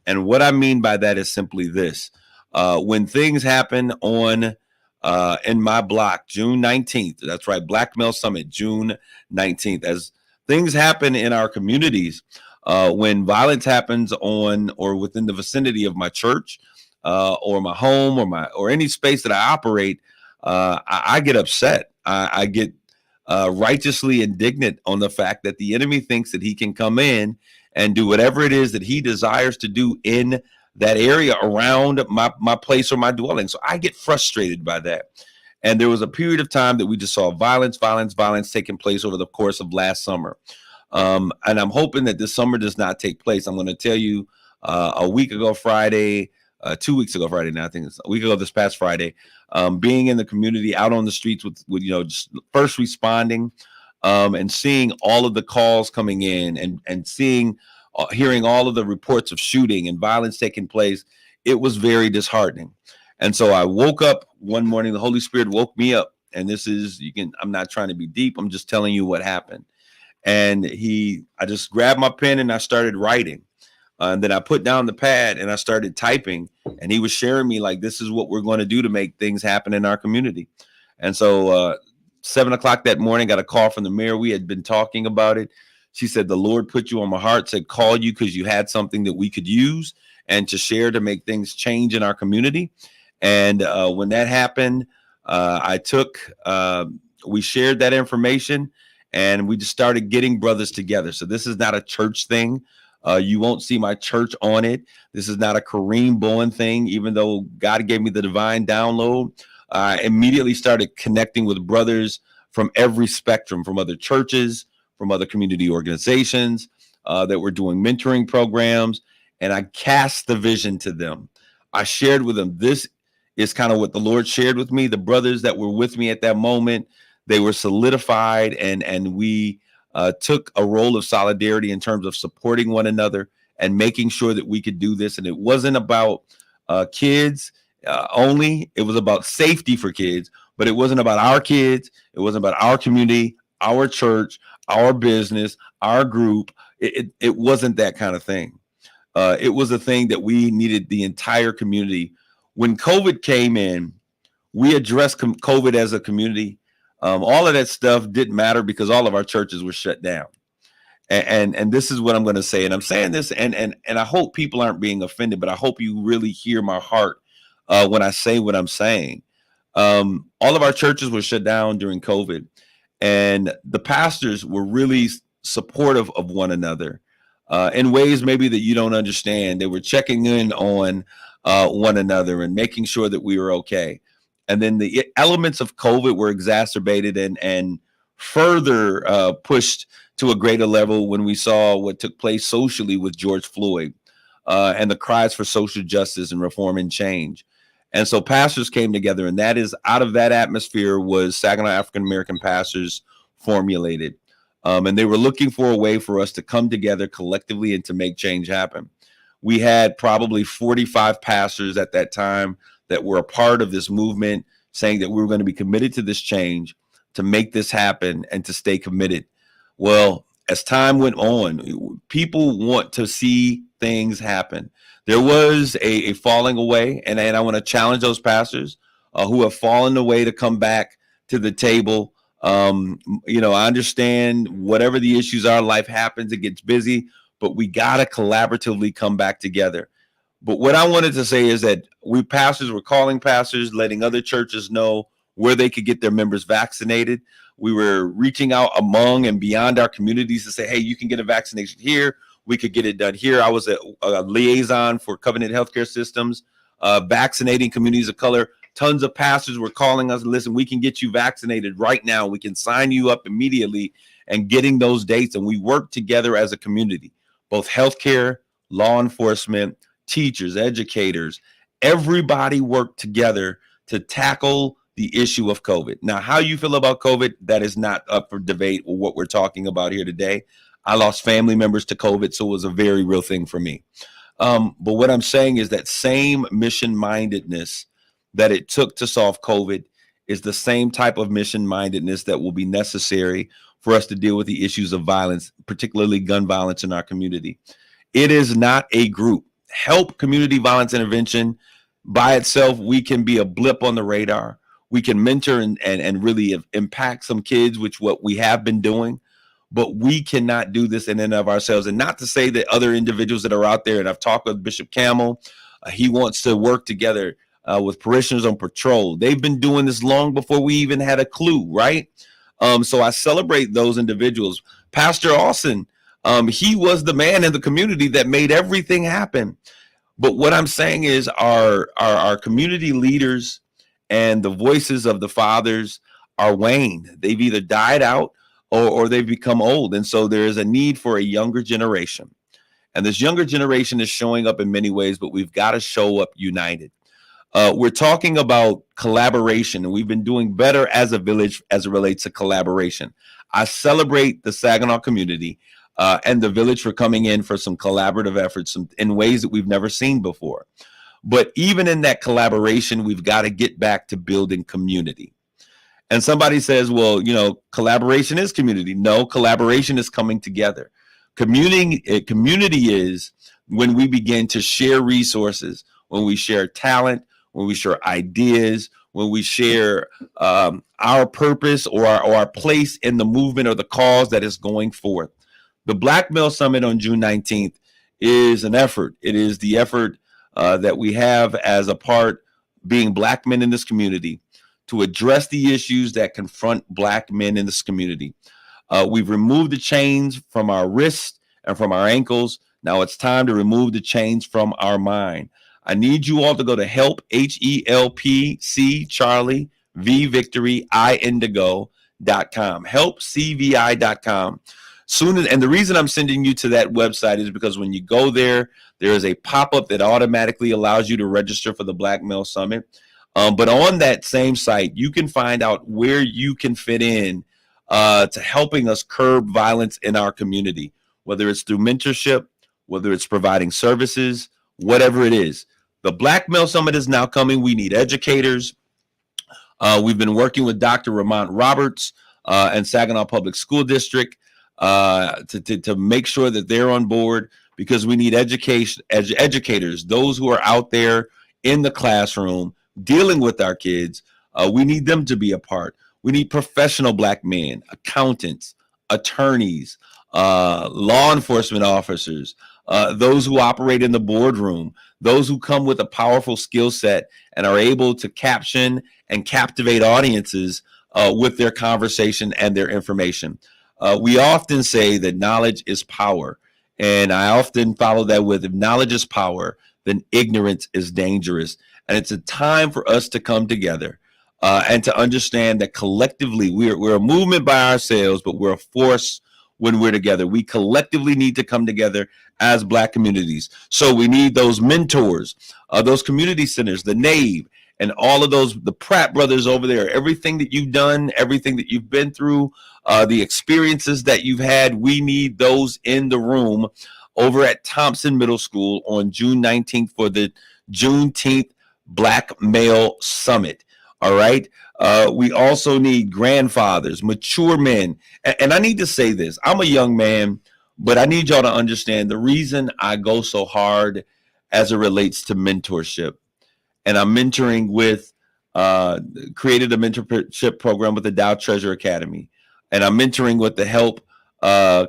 And what I mean by that is simply this. When things happen in my block, June 19th, that's right, Black Male Summit, June 19th, as things happen in our communities, when violence happens on or within the vicinity of my church, or my home, or any space that I operate, I get upset. I get righteously indignant on the fact that the enemy thinks that he can come in and do whatever it is that he desires to do in that area around my place or my dwelling. So I get frustrated by that. And there was a period of time that we just saw violence taking place over the course of last summer. And I'm hoping that this summer does not take place. I'm going to tell you, a week ago Friday, 2 weeks ago Friday, now I think it's a week ago this past Friday, being in the community, out on the streets with just first responding, and seeing all of the calls coming in, and hearing all of the reports of shooting and violence taking place, it was very disheartening. And so I woke up one morning, the Holy Spirit woke me up, and I'm not trying to be deep, I'm just telling you what happened. And I just grabbed my pen and I started writing. And then I put down the pad and I started typing, and he was sharing me like, this is what we're going to do to make things happen in our community. And so 7:00 that morning, got a call from the mayor. We had been talking about it. She said, the Lord put you on my heart, said, call you because you had something that we could use and to share to make things change in our community. And when that happened, we shared that information, and we just started getting brothers together. So this is not a church thing. You won't see my church on it. This is not a Kareem Bowen thing, even though God gave me the divine download. I immediately started connecting with brothers from every spectrum, from other churches, from other community organizations that were doing mentoring programs. And I cast the vision to them. I shared with them, this is kind of what the Lord shared with me. The brothers that were with me at that moment, they were solidified, and we took a role of solidarity in terms of supporting one another and making sure that we could do this. And it wasn't about kids only. It was about safety for kids, but it wasn't about our kids. It wasn't about our community, our church, our business, our group. It wasn't that kind of thing. It was a thing that we needed the entire community. When COVID came in, we addressed COVID as a community. All of that stuff didn't matter because all of our churches were shut down. And this is what I'm going to say. And I'm saying this, and I hope people aren't being offended, but I hope you really hear my heart when I say what I'm saying. All of our churches were shut down during COVID, and the pastors were really supportive of one another in ways maybe that you don't understand. They were checking in on one another and making sure that we were okay. And then the elements of COVID were exacerbated and further pushed to a greater level when we saw what took place socially with George Floyd and the cries for social justice and reform and change. And so pastors came together, and that is out of that atmosphere was Saginaw African American Pastors formulated. And they were looking for a way for us to come together collectively and to make change happen. We had probably 45 pastors at that time that were a part of this movement, saying that we were going to be committed to this change, to make this happen, and to stay committed. Well, as time went on, people want to see things happen. There was a falling away, and I want to challenge those pastors who have fallen away to come back to the table. I understand whatever the issues are, life happens, it gets busy, but we got to collaboratively come back together. But what I wanted to say is that we pastors were calling pastors, letting other churches know where they could get their members vaccinated. We were reaching out among and beyond our communities to say, hey, you can get a vaccination here. We could get it done here. I was a liaison for Covenant Healthcare Systems, vaccinating communities of color. Tons of pastors were calling us, listen, we can get you vaccinated right now. We can sign you up immediately, and getting those dates. And we work together as a community, both healthcare, law enforcement, teachers, educators, everybody worked together to tackle the issue of COVID. Now, how you feel about COVID, that is not up for debate or what we're talking about here today. I lost family members to COVID, so it was a very real thing for me. But what I'm saying is that same mission-mindedness that it took to solve COVID is the same type of mission-mindedness that will be necessary for us to deal with the issues of violence, particularly gun violence in our community. It is not a group. Help community violence intervention by itself, we can be a blip on the radar. We can mentor and really impact some kids, which what we have been doing. But we cannot do this in and of ourselves. And not to say that other individuals that are out there, and I've talked with Bishop Campbell, he wants to work together with parishioners on patrol. They've been doing this long before we even had a clue, right? So I celebrate those individuals. Pastor Austin, he was the man in the community that made everything happen. But what I'm saying is our community leaders and the voices of the fathers are waned. They've either died out or they've become old. And so there is a need for a younger generation. And this younger generation is showing up in many ways, but we've got to show up united. We're talking about collaboration, and we've been doing better as a village as it relates to collaboration. I celebrate the Saginaw community and the village for coming in for some collaborative efforts in ways that we've never seen before. But even in that collaboration, we've got to get back to building community. And somebody says, well, collaboration is community. No, collaboration is coming together. Community is when we begin to share resources, when we share talent, when we share ideas, when we share our purpose or our place in the movement or the cause that is going forth. The Black Male Summit on June 19th is an effort. It is the effort that we have as a part being Black men in this community to address the issues that confront Black men in this community. We've removed the chains from our wrists and from our ankles. Now it's time to remove the chains from our mind. I need you all to go to help, HELPC, Charlie, V Victory, I Indigo.com, helpcvi.com. And the reason I'm sending you to that website is because when you go there, there is a pop-up that automatically allows you to register for the Black Male Summit. But on that same site, you can find out where you can fit in to helping us curb violence in our community, whether it's through mentorship, whether it's providing services, whatever it is. The Black Male Summit is now coming. We need educators. We've been working with Dr. Ramont Roberts and Saginaw Public School District to make sure that they're on board, because we need educators, those who are out there in the classroom dealing with our kids. We need them to be a part. We need professional Black men, accountants, attorneys, law enforcement officers, those who operate in the boardroom, those who come with a powerful skill set and are able to caption and captivate audiences with their conversation and their information. We often say that knowledge is power, and I often follow that with, if knowledge is power, then ignorance is dangerous. And it's a time for us to come together and to understand that collectively we're a movement by ourselves, but we're a force when we're together. We collectively need to come together as Black communities. So we need those mentors, those community centers, the NAVE, and all of those, the Pratt brothers over there, everything that you've done, everything that you've been through, the experiences that you've had, we need those in the room over at Thompson Middle School on June 19th for the Juneteenth Black Male Summit. All right. We also need grandfathers, mature men. And I need to say this. I'm a young man, but I need y'all to understand the reason I go so hard as it relates to mentorship. And I'm mentoring with, created a mentorship program with the Dow Treasure Academy. And I'm mentoring with the HELP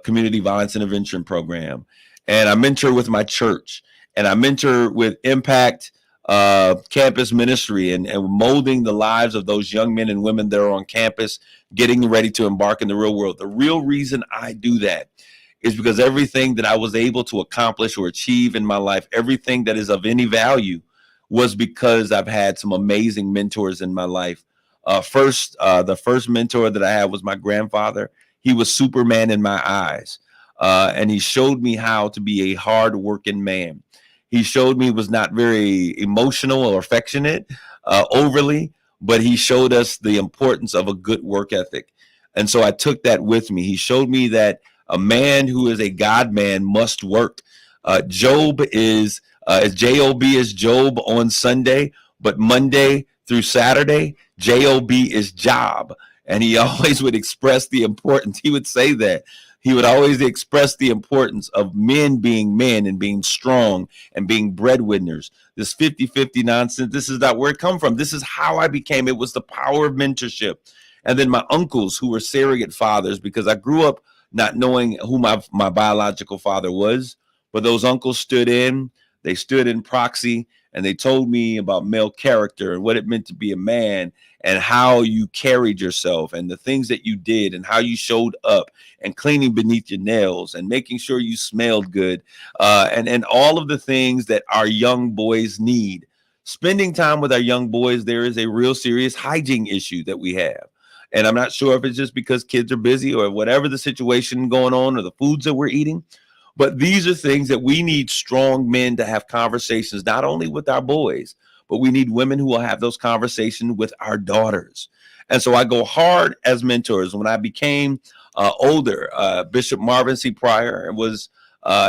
Community Violence Intervention Program. And I mentor with my church. And I mentor with Impact Campus Ministry and molding the lives of those young men and women that are on campus, getting ready to embark in the real world. The real reason I do that is because everything that I was able to accomplish or achieve in my life, everything that is of any value, was because I've had some amazing mentors in my life. The first mentor that I had was my grandfather. He was Superman in my eyes. And he showed me how to be a hard-working man. He showed me he was not very emotional or affectionate overly, but he showed us the importance of a good work ethic. And so I took that with me. He showed me that a man who is a God man must work. Job is J-O-B is Job on Sunday, but Monday through Saturday, J-O-B is job. And he always would express the importance. He would say that. He would always express the importance of men being men and being strong and being breadwinners. This 50-50 nonsense, this is not where it come from. This is how I became. It was the power of mentorship. And then my uncles, who were surrogate fathers, because I grew up not knowing who my biological father was, but those uncles stood in proxy, and they told me about male character and what it meant to be a man and how you carried yourself and the things that you did and how you showed up and cleaning beneath your nails and making sure you smelled good, and all of the things that our young boys need. Spending time with our young boys, there is a real serious hygiene issue that we have. And I'm not sure if it's just because kids are busy or whatever the situation going on or the foods that we're eating. But these are things that we need strong men to have conversations, not only with our boys, but we need women who will have those conversations with our daughters. And so I go hard as mentors. When I became older, Bishop Marvin C. Pryor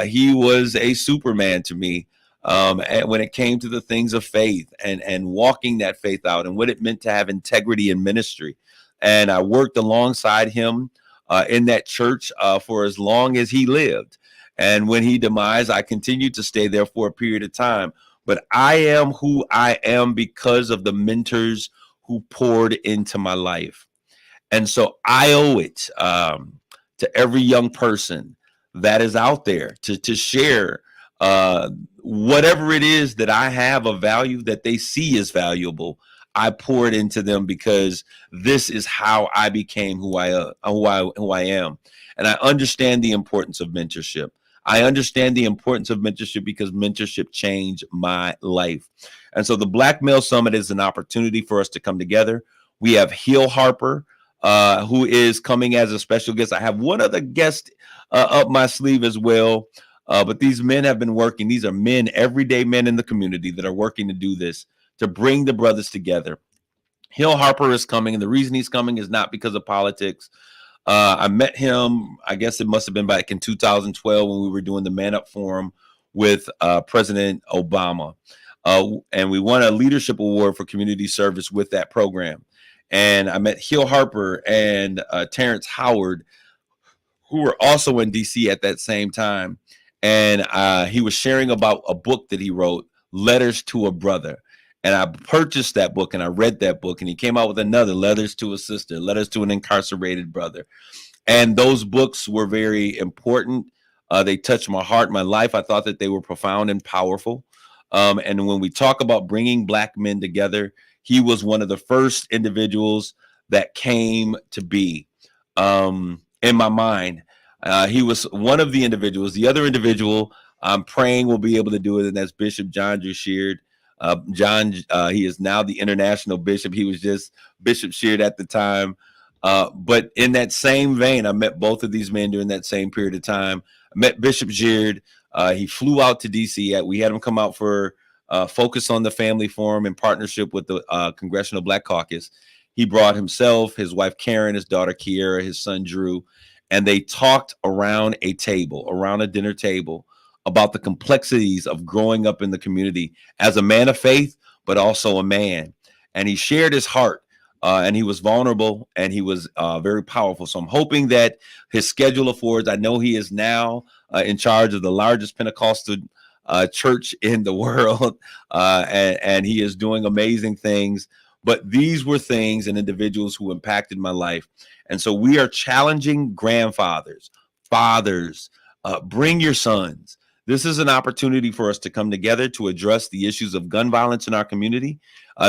he was a Superman to me. And when it came to the things of faith and walking that faith out and what it meant to have integrity in ministry. And I worked alongside him in that church for as long as he lived. And when he demised, I continued to stay there for a period of time. But I am who I am because of the mentors who poured into my life. And so I owe it to every young person that is out there to share whatever it is that I have of value that they see as valuable. I pour it into them because this is how I became who I am. And I understand the importance of mentorship. I understand the importance of mentorship because mentorship changed my life. And so the Black Male Summit is an opportunity for us to come together. We have Hill Harper, who is coming as a special guest. I have one other guest up my sleeve as well. But these men have been working. These are men, everyday men in the community that are working to do this, to bring the brothers together. Hill Harper is coming, and the reason he's coming is not because of politics. I met him, I guess it must have been back in 2012 when we were doing the Man Up Forum with President Obama. And we won a leadership award for community service with that program. And I met Hill Harper and Terrence Howard, who were also in DC at that same time. And he was sharing about a book that he wrote, Letters to a Brother. And I purchased that book and I read that book, and he came out with another, Letters to a Sister, Letters to an Incarcerated Brother. And those books were very important. They touched my heart, my life. I thought that they were profound and powerful. And when we talk about bringing Black men together, he was one of the first individuals that came to be in my mind. He was one of the individuals. The other individual I'm praying will be able to do it, and that's Bishop John Drew Sheard. John, he is now the international bishop. He was just Bishop Sheard at the time. But in that same vein, I met both of these men during that same period of time. I met Bishop Sheard. He flew out to DC. We had him come out for Focus on the Family Forum in partnership with the Congressional Black Caucus. He brought himself, his wife Karen, his daughter Kiera, his son Drew, and they talked around a dinner table, about the complexities of growing up in the community as a man of faith, but also a man. And he shared his heart, and he was vulnerable, and he was very powerful. So I'm hoping that his schedule affords. I know he is now in charge of the largest Pentecostal church in the world, and he is doing amazing things. But these were things and individuals who impacted my life. And so we are challenging grandfathers, fathers, bring your sons. This is an opportunity for us to come together to address the issues of gun violence in our community.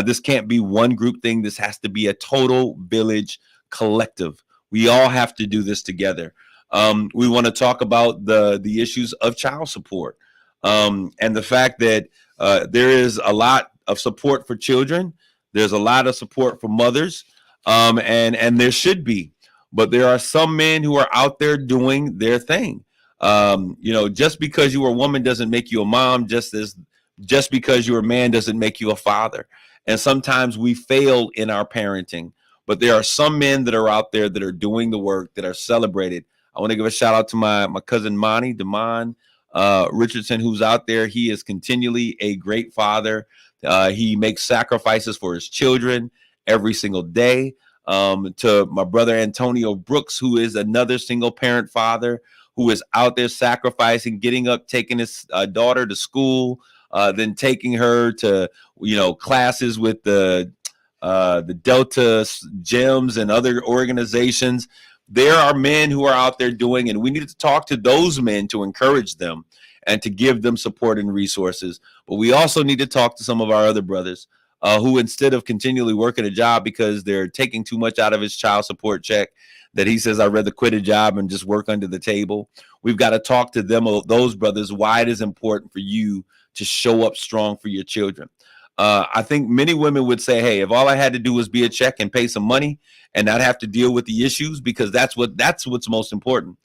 This can't be one group thing. This has to be a total village collective. We all have to do this together. We want to talk about the issues of child support and the fact that there is a lot of support for children. There's a lot of support for mothers, and there should be. But there are some men who are out there doing their thing. Just because you are a woman doesn't make you a mom, just because you're a man doesn't make you a father. And sometimes we fail in our parenting. But there are some men that are out there that are doing the work, that are celebrated. I want to give a shout out to my cousin Monty, Damon Richardson, who's out there. He is continually a great father. He makes sacrifices for his children every single day. To my brother Antonio Brooks, who is another single parent father, who is out there sacrificing, getting up, taking his daughter to school, then taking her to, classes with the Delta Gems and other organizations. There are men who are out there doing, and we need to talk to those men to encourage them and to give them support and resources. But we also need to talk to some of our other brothers who, instead of continually working a job because they're taking too much out of his child support check, that he says, I'd rather quit a job and just work under the table. We've got to talk to them, those brothers, why it is important for you to show up strong for your children. I think many women would say, hey, if all I had to do was be a check and pay some money and not have to deal with the issues, because that's what's most important.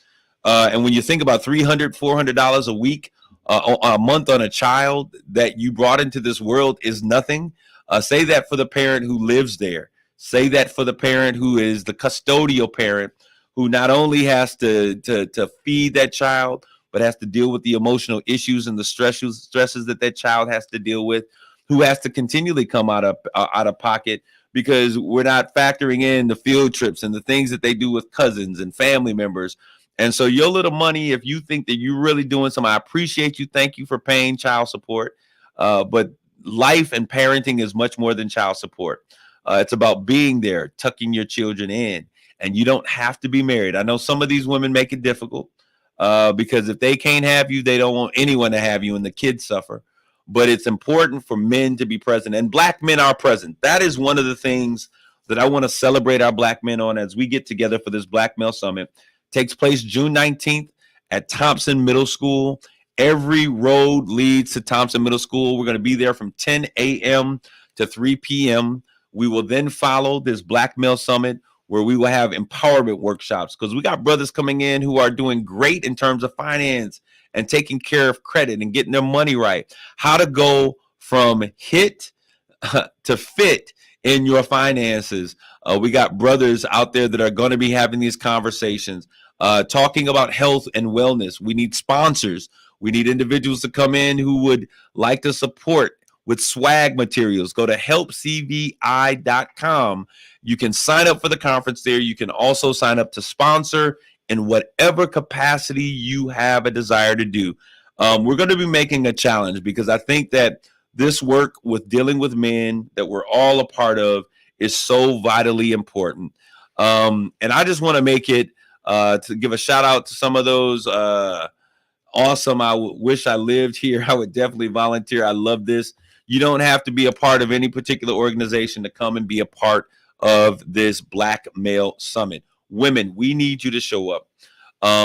And when you think about $300, $400 a week, a month on a child that you brought into this world is nothing. Say that for the parent who lives there. Say that for the parent who is the custodial parent, who not only has to feed that child, but has to deal with the emotional issues and the stresses that child has to deal with, who has to continually come out of pocket because we're not factoring in the field trips and the things that they do with cousins and family members. And so your little money, if you think that you're really doing something, I appreciate you. Thank you for paying child support. But life and parenting is much more than child support. It's about being there, tucking your children in, and you don't have to be married. I know some of these women make it difficult because if they can't have you, they don't want anyone to have you, and the kids suffer. But it's important for men to be present, and Black men are present. That is one of the things that I want to celebrate our Black men on as we get together for this Black Male Summit. It takes place June 19th at Thompson Middle School. Every road leads to Thompson Middle School. We're going to be there from 10 a.m. to 3 p.m. We will then follow this Black Male Summit where we will have empowerment workshops, because we got brothers coming in who are doing great in terms of finance and taking care of credit and getting their money right. How to go from hit to fit in your finances. We got brothers out there that are going to be having these conversations, talking about health and wellness. We need sponsors. We need individuals to come in who would like to support with swag materials. Go to helpcvi.com. You can sign up for the conference there. You can also sign up to sponsor in whatever capacity you have a desire to do. We're going to be making a challenge because I think that this work with dealing with men that we're all a part of is so vitally important. And I just want to make it to give a shout out to some of those awesome. I wish I lived here. I would definitely volunteer. I love this. You don't have to be a part of any particular organization to come and be a part of this Black Male Summit. Women, we need you to show up.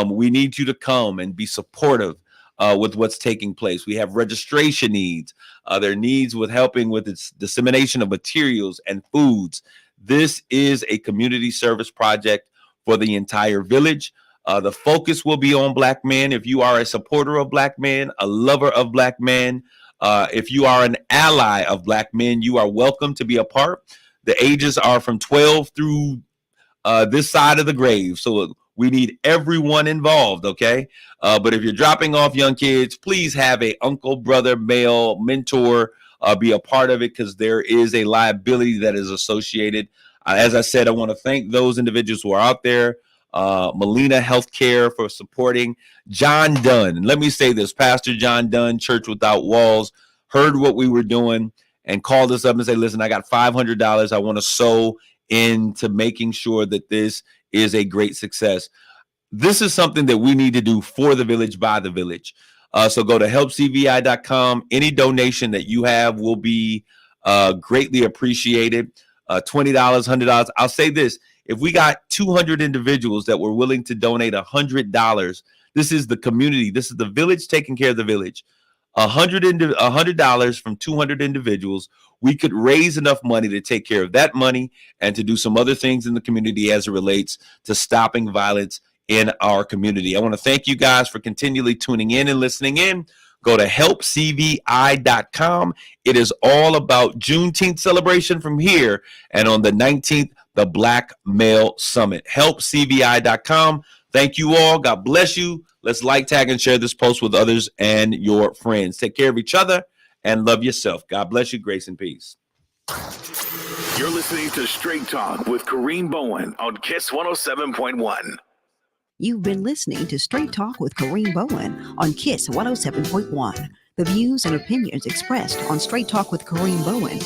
We need you to come and be supportive with what's taking place. We have registration needs. There are needs with helping with its dissemination of materials and foods. This is a community service project for the entire village. The focus will be on Black men. If you are a supporter of Black men, a lover of Black men, if you are an ally of Black men, you are welcome to be a part. The ages are from 12 through this side of the grave. So we need everyone involved, okay? But if you're dropping off young kids, please have a uncle, brother, male, mentor be a part of it, because there is a liability that is associated. As I said, I want to thank those individuals who are out there. Molina Healthcare for supporting. John Dunn, and let me say this, Pastor John Dunn, Church Without Walls, heard what we were doing and called us up and said, listen, I got $500. I want to sow into making sure that this is a great success. This is something that we need to do for the village, by the village. So go to helpcvi.com. Any donation that you have will be greatly appreciated. $20, $100. I'll say this. If we got 200 individuals that were willing to donate $100, this is the community. This is the village taking care of the village. $100 from 200 individuals, we could raise enough money to take care of that money and to do some other things in the community as it relates to stopping violence in our community. I want to thank you guys for continually tuning in and listening in. Go to helpcvi.com. It is all about Juneteenth celebration from here. And on the 19th, the Black Male Summit. Helpcvi.com. Thank you all. God bless you. Let's like, tag, and share this post with others and your friends. Take care of each other and love yourself. God bless you. Grace and peace. You're listening to Straight Talk with Kareem Bowen on Kiss 107.1. You've been listening to Straight Talk with Kareem Bowen on Kiss 107.1. The views and opinions expressed on Straight Talk with Kareem Bowen